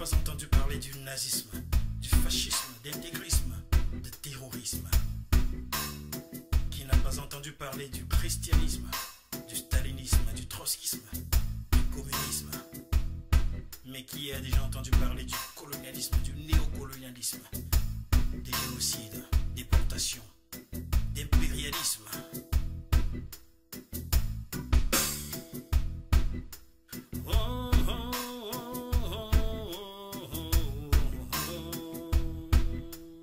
pas entendu parler du nazisme, du fascisme, d'intégrisme, de terrorisme? Qui n'a pas entendu parler du christianisme, du stalinisme, du trotskisme, du communisme? Mais qui a déjà entendu parler du colonialisme, du néocolonialisme, des génocides, déportations, d'impérialisme?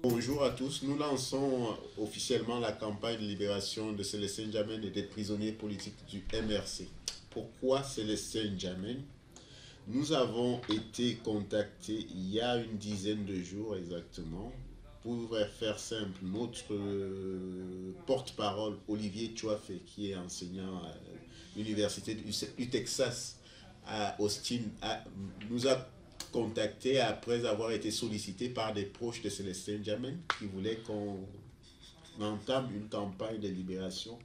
Bonjour à tous, nous lançons officiellement la campagne de libération de Célestin N'Djamène et des prisonniers politiques du MRC. Pourquoi Célestin N'Djamène? Nous avons été contactés il y a une dizaine de jours exactement. Pour faire simple, notre porte-parole, Olivier Chouafé, qui est enseignant à l'université du Texas à Austin, nous a contacté après avoir été sollicité par des proches de Célestin N'Djamène qui voulaient qu'on entame une campagne de libération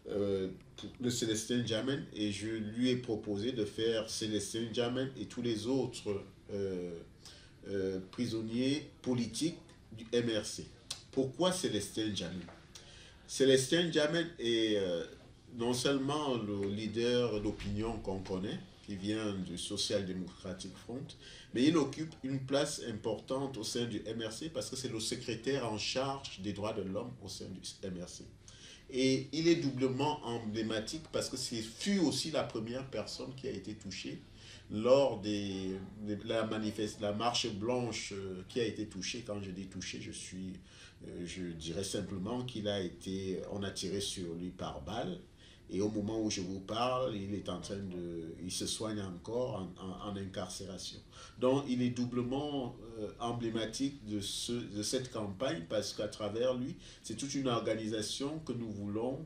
de Célestin N'Djamène, et je lui ai proposé de faire Célestin N'Djamène et tous les autres prisonniers politiques du MRC. Pourquoi Célestin N'Djamène? Célestin N'Djamène est non seulement le leader d'opinion qu'on connaît, qui vient du Social Democratic Front, mais il occupe une place importante au sein du MRC parce que c'est le secrétaire en charge des droits de l'homme au sein du MRC. Et il est doublement emblématique parce que ce fut aussi la première personne qui a été touchée lors de la marche blanche qui a été touchée. Quand je dis touchée, je dirais simplement on a tiré sur lui par balle. Et au moment où je vous parle, il se soigne encore en incarcération. Donc il est doublement emblématique de cette campagne parce qu'à travers lui, c'est toute une organisation que nous voulons,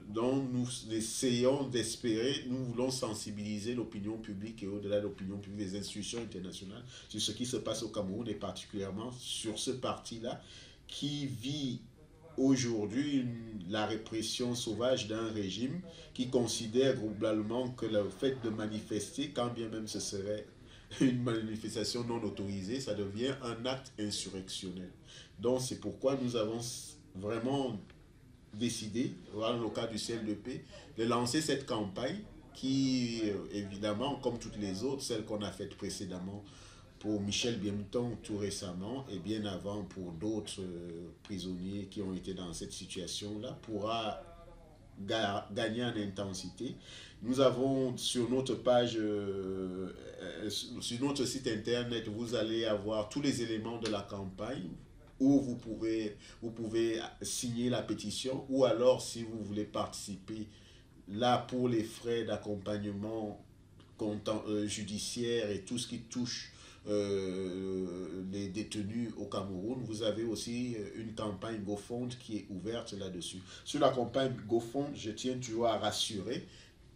dont nous essayons d'espérer, nous voulons sensibiliser l'opinion publique et au-delà de l'opinion publique, des institutions internationales sur ce qui se passe au Cameroun et particulièrement sur ce parti-là qui vit aujourd'hui la répression sauvage d'un régime qui considère globalement que le fait de manifester, quand bien même ce serait une manifestation non autorisée, ça devient un acte insurrectionnel. Donc c'est pourquoi nous avons vraiment décidé, dans le cas du CLDP, de lancer cette campagne qui, évidemment, comme toutes les autres, celles qu'on a faites précédemment, pour Michel Biemton tout récemment et bien avant pour d'autres prisonniers qui ont été dans cette situation-là, pourra gagner en intensité. Nous avons sur notre page, sur notre site internet, vous allez avoir tous les éléments de la campagne où vous pouvez signer la pétition, ou alors si vous voulez participer là pour les frais d'accompagnement judiciaire et tout ce qui touche les détenus au Cameroun, vous avez aussi une campagne GoFund qui est ouverte là-dessus. Sur la campagne GoFund, je tiens toujours à rassurer,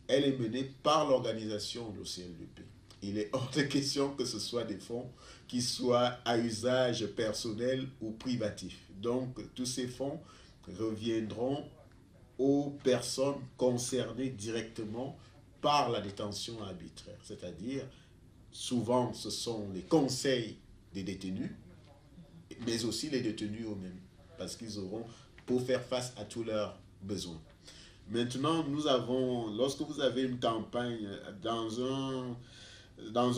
elle est menée par l'organisation de CLDP. Il est hors de question que ce soit des fonds qui soient à usage personnel ou privatif. Donc, tous ces fonds reviendront aux personnes concernées directement par la détention arbitraire, c'est-à-dire souvent, ce sont les conseils des détenus, mais aussi les détenus eux-mêmes, parce qu'ils auront pour faire face à tous leurs besoins. Maintenant, lorsque vous avez une campagne dans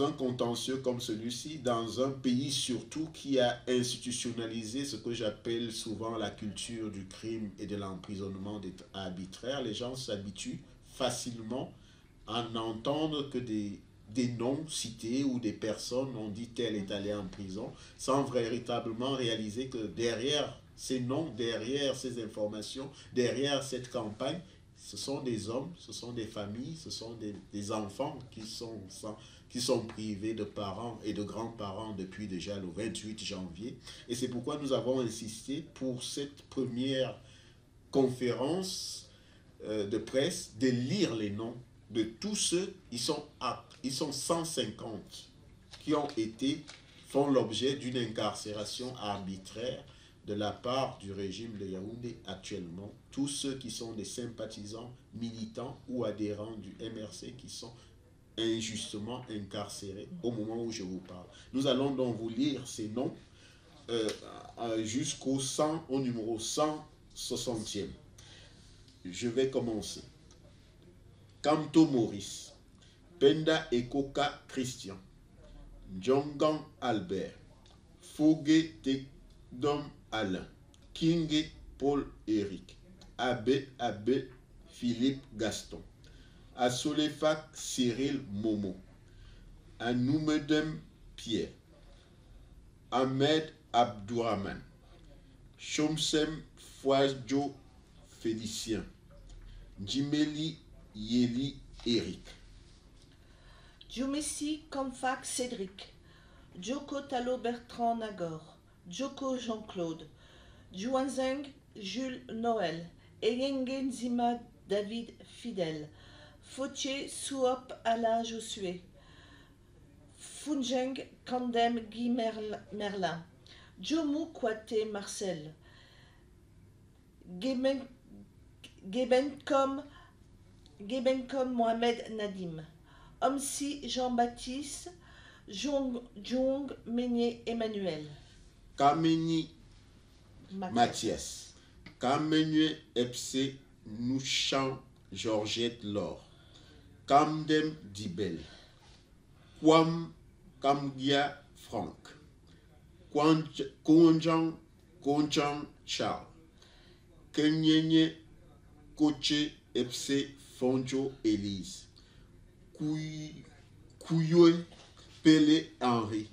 un contentieux comme celui-ci, dans un pays surtout qui a institutionnalisé ce que j'appelle souvent la culture du crime et de l'emprisonnement arbitraire, les gens s'habituent facilement à n'entendre que des noms cités ou des personnes ont dit tel est allé en prison sans véritablement réaliser que derrière ces noms, derrière ces informations, derrière cette campagne, ce sont des hommes, ce sont des familles, ce sont des enfants qui sont privés de parents et de grands-parents depuis déjà le 28 janvier. Et c'est pourquoi nous avons insisté pour cette première conférence de presse de lire les noms de tous ceux, ils sont 150 qui font l'objet d'une incarcération arbitraire de la part du régime de Yaoundé actuellement. Tous ceux qui sont des sympathisants, militants ou adhérents du MRC qui sont injustement incarcérés au moment où je vous parle. Nous allons donc vous lire ces noms jusqu'au numéro 160e. Je vais commencer. Kamto Maurice, Penda Ekoka Christian, Djongan Albert, Fogue Tekdom Alain, Kinge Paul Eric, Abbé Philippe Gaston, Asolefak Cyril Momo, Anoumedem Pierre, Ahmed Abdourahman, Chomsem Fouadjo Félicien, Jimeli Yeli Eric, Djomessi Kamfak Cédric, Djoko Talo Bertrand Nagor, Djoko Jean-Claude, Juanzeng Jules Noël, Eyenge Nzima David Fidèle, Fautier Souop Alain Josué, Funjeng Kandem Guy Merlin, Djomou Kouate Marcel, Gebenkom Mohamed Nadim, Omsi Jean-Baptiste, Jong Meunier Emmanuel, Kameni Mathias, Kamenue Epse Nouchan Georgette Laure, Kamdem Dibel, Kwam Kamgia Franck, Konjang Charles, Kenyenye Koche Epse Fonjo Élise, Kouyoue Pele Henri,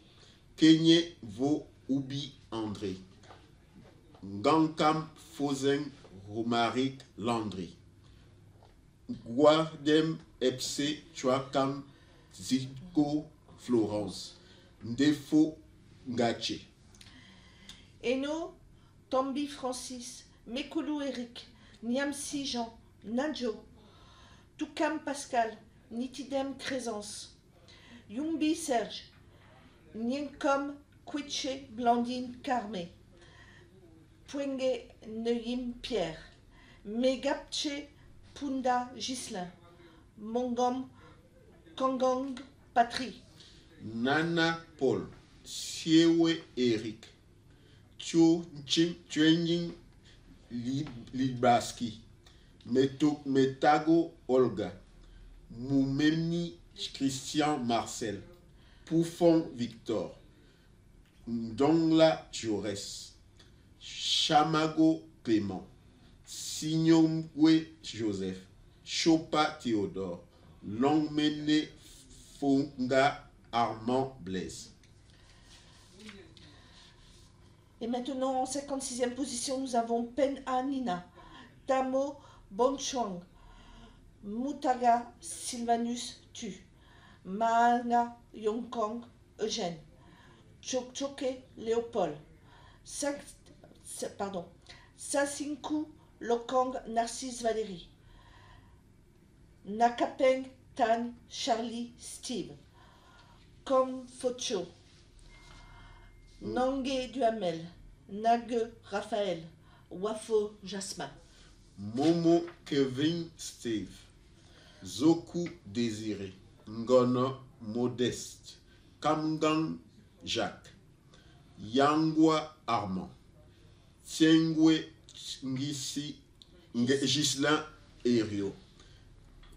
Kenye Vo Oubi André, Gankam Fozen Romaric Landry, Guardem Epse Chouakam Ziko Florence, Ndefo Ngache, Eno Tombi Francis, Mekoulou Eric, Niamsi Jean, Nadjo, Toukam Pascal, Nitidem Crézance, Yumbi Serge, Nienkom Kwiche Blandine Carmé, Puenge Neuim Pierre, Megapche Punda Ghislain, Mongom Kangong Patrie, Nana Paul, Siewe Eric, Chuening Libaski, Metago Olga, Moumeni Christian Marcel, Poufon Victor, Ndongla Jaurès, Chamago Clément, Signongwe Joseph, Chopa Théodore, Longmene Fonga Armand Blaise. Et maintenant, en 56e position, nous avons Pen Anina, Tamo Bonchwang, Mutaga Sylvanus Tu, Maanga Yongkong Eugène, Chokchoke Léopold, Sasinku Lokang Narcisse Valérie, Nakapeng Tan Charlie Steve, Kom Focho, Nangue Duhamel, Nague Raphaël, Wafo Jasmin, Momo Kevin Steve, Zoku Désiré, Ngono Modeste, Kamgang Jacques, Yangwa Armand, Tiengwe Ngisi Gislain Erio,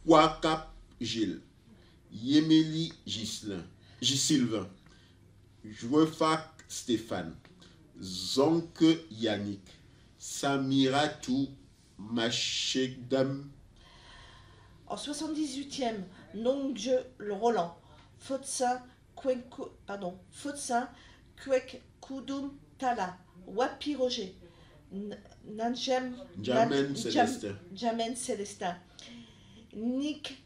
Kwakap Gilles, Yemeli Sylvain, Jouefak Stéphane, Zonke Yannick, Samiratou Machedam. En 78e, Nongje le Roland, Fotsin Kwek Koudoum Tala, Wapi Roger, Jamen Célestin, Jamen Célestin, Ngi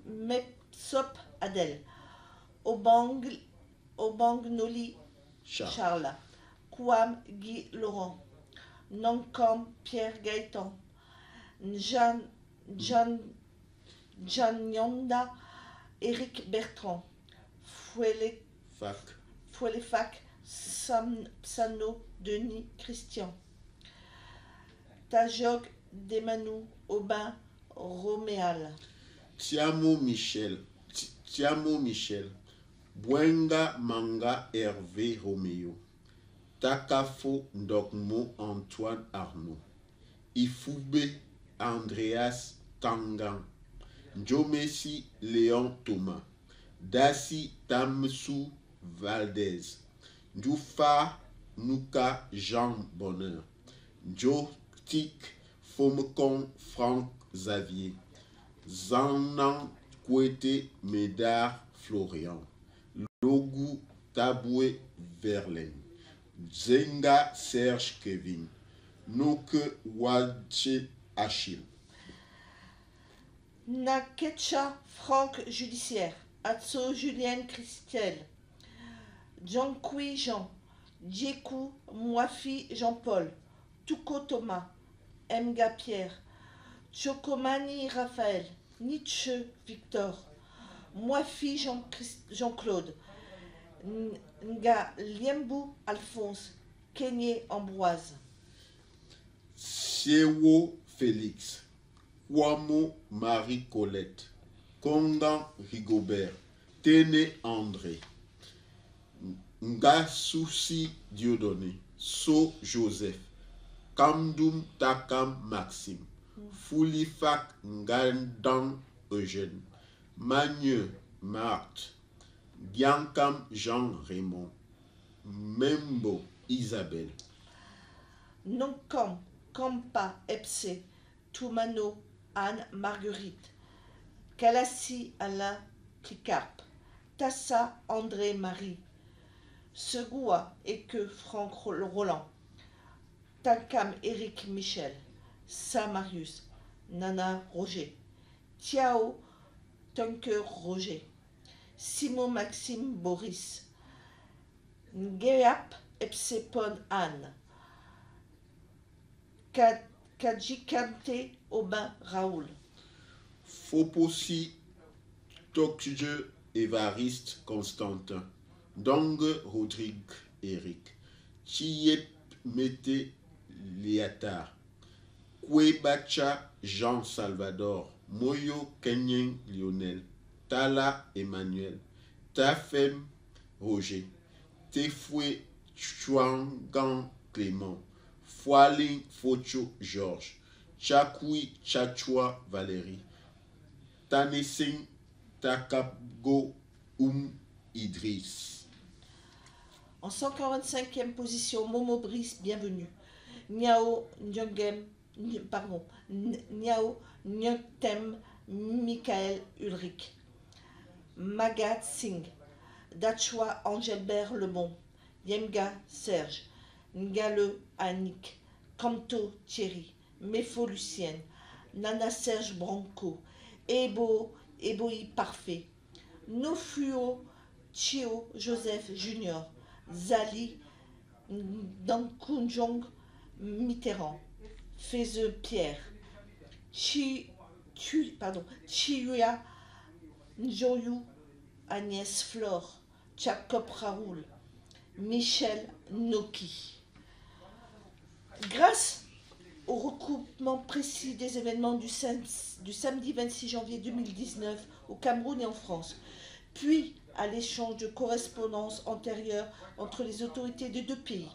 Mepsop Adel, Obang Noli Charles, Kouam Guy Laurent, Nankam Pierre Gaëtan, Janyanda Éric Bertrand, Fouelefak Psano Denis Christian, Tajog Demanou Aubin Roméal, Tiamo Michel, Tiamo Michel, Bwenga Manga Hervé Roméo, Takafo Ndokmo Antoine Arnaud, Ifube Andreas Tangan, Jomesi Léon Thomas, Dassi Tamsou Valdez, Djoufa Nuka Jean Bonheur, Jotik Fomekon Franck Xavier, Zanan Kouete Médard Florian, Logu Taboué Verlaine, Zenga Serge Kevin, Noke Wadche Achille. Naketcha Franck Judiciaire, Atso Julien Christel, Jean-Kui Jean, Djekou Mouafi Jean-Paul, Touko Thomas, Mga Pierre, Chokomani Raphaël, Nietzsche Victor, Mouafi Jean-Claude, Nga Liembu Alphonse, Kenyé Ambroise. Siewo Félix, Kwamo Marie-Colette, Kongan Rigobert, Téné André, Ngassoussi Dieudonné, So Joseph, Kamdoum Takam Maxime, Foulifak Ngandang Eugène, Magneux Marthe, Giankam Jean Raymond, Membo Isabelle. Nonkam Kampa Epse, Toumano Anne Marguerite, Kalassi Alain Clicarpe, Tassa André Marie, Segoua et que Franck Roland, Tankam Éric Michel, Saint-Marius, Nana Roger, Tiao Tunker Roger, Simon Maxime Boris, Ngéap Epsepon Anne, Kadjikante Aubin Raoul. Fopossi Tokje Évariste Constantin, Dong Rodrigue Eric, Chiep Mete Liatar, Kwebacha Jean Salvador, Moyo Kenyen Lionel, Tala Emmanuel, Tafem Roger, Tefoué Chouangan Clément, Foaling Focho Georges, Chakoui Chachua Valérie, Tanesing Takabgo Idriss. En 145e position, Momo Brice, bienvenue. Niao Nyongem, pardon, Niao Nyongtem Michael Ulrich. Magat Singh, Dachua Angelbert Lebon, Yemga Serge, Ngale Annick, Kanto Thierry, Mefo Lucienne, Nana Serge Branco, Eboi Parfait, Nofuo Chio Joseph Junior, Zali Dankunjong Mitterrand, Feze Pierre, Chiuya Njoyu Agnès Flore, Jacob Raoul, Michel Noki. Grâce au recoupement précis des événements du samedi 26 janvier 2019 au Cameroun et en France, puis à l'échange de correspondances antérieures entre les autorités des deux pays,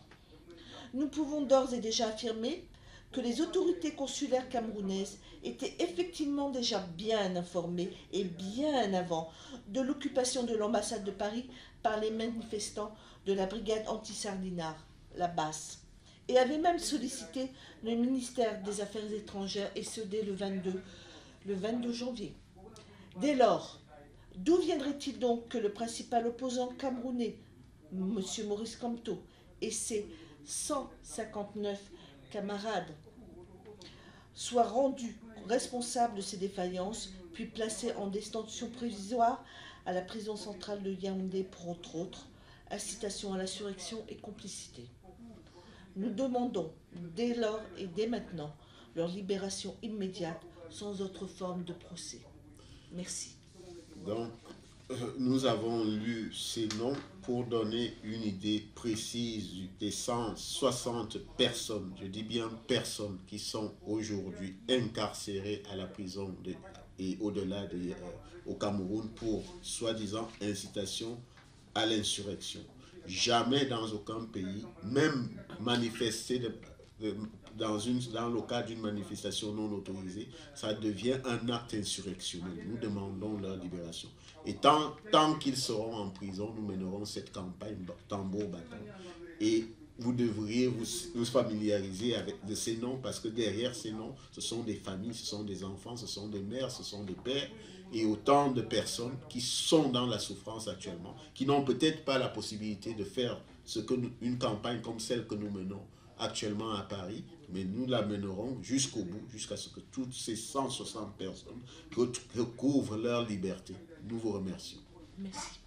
nous pouvons d'ores et déjà affirmer que les autorités consulaires camerounaises étaient effectivement déjà bien informées et bien avant de l'occupation de l'ambassade de Paris par les manifestants de la brigade anti-Sardinard, la BASS, et avaient même sollicité le ministère des Affaires étrangères, et ce dès le 22 janvier. Dès lors, d'où viendrait-il donc que le principal opposant camerounais, M. Maurice Kamto, et ses 159 camarades soient rendus responsables de ces défaillances, puis placés en détention provisoire à la prison centrale de Yaoundé pour, entre autres, incitation à l'insurrection et complicité. Nous demandons dès lors et dès maintenant leur libération immédiate sans autre forme de procès. Merci. Donc, nous avons lu ces noms pour donner une idée précise des 160 personnes, je dis bien personnes, qui sont aujourd'hui incarcérées à la prison de et au-delà au Cameroun pour soi-disant incitation à l'insurrection. Jamais dans aucun pays, même manifester dans le cadre d'une manifestation non autorisée, ça devient un acte insurrectionnel. Nous demandons leur libération. Et tant qu'ils seront en prison, nous mènerons cette campagne tambour battant. Et vous devriez vous familiariser de ces noms, parce que derrière ces noms, ce sont des familles, ce sont des enfants, ce sont des mères, ce sont des pères, et autant de personnes qui sont dans la souffrance actuellement, qui n'ont peut-être pas la possibilité de faire une campagne comme celle que nous menons actuellement à Paris, mais nous la mènerons jusqu'au bout, jusqu'à ce que toutes ces 160 personnes recouvrent leur liberté. Nous vous remercions. Merci.